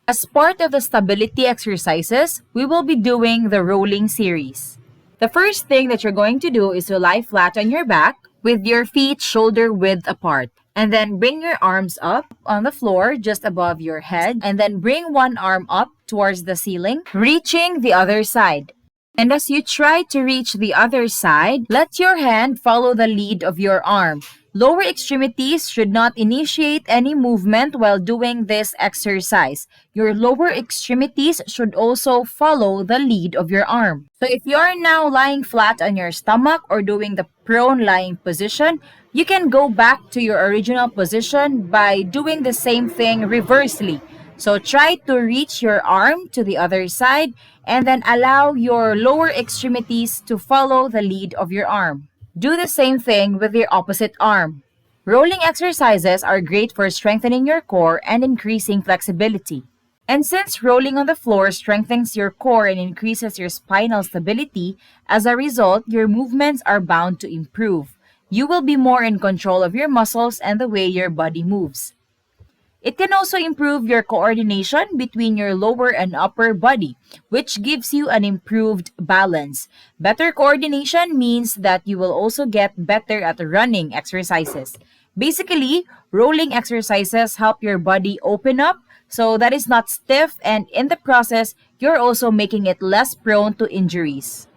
As part of the stability exercises, we will be doing the rolling series. The first thing that you're going to do is to lie flat on your back with your feet shoulder width apart. And then bring your arms up on the floor just above your head. And then bring one arm up towards the ceiling, reaching the other side. And as you try to reach the other side, let your hand follow the lead of your arm. Lower extremities should not initiate any movement while doing this exercise. Your lower extremities should also follow the lead of your arm. So if you are now lying flat on your stomach or doing the prone lying position, you can go back to your original position by doing the same thing reversely. So try to reach your arm to the other side and then allow your lower extremities to follow the lead of your arm. Do the same thing with your opposite arm. Rolling exercises are great for strengthening your core and increasing flexibility. And since rolling on the floor strengthens your core and increases your spinal stability, as a result, your movements are bound to improve. You will be more in control of your muscles and the way your body moves. It can also improve your coordination between your lower and upper body, which gives you an improved balance. Better coordination means that you will also get better at running exercises. Basically, rolling exercises help your body open up so that it's not stiff, and in the process, you're also making it less prone to injuries.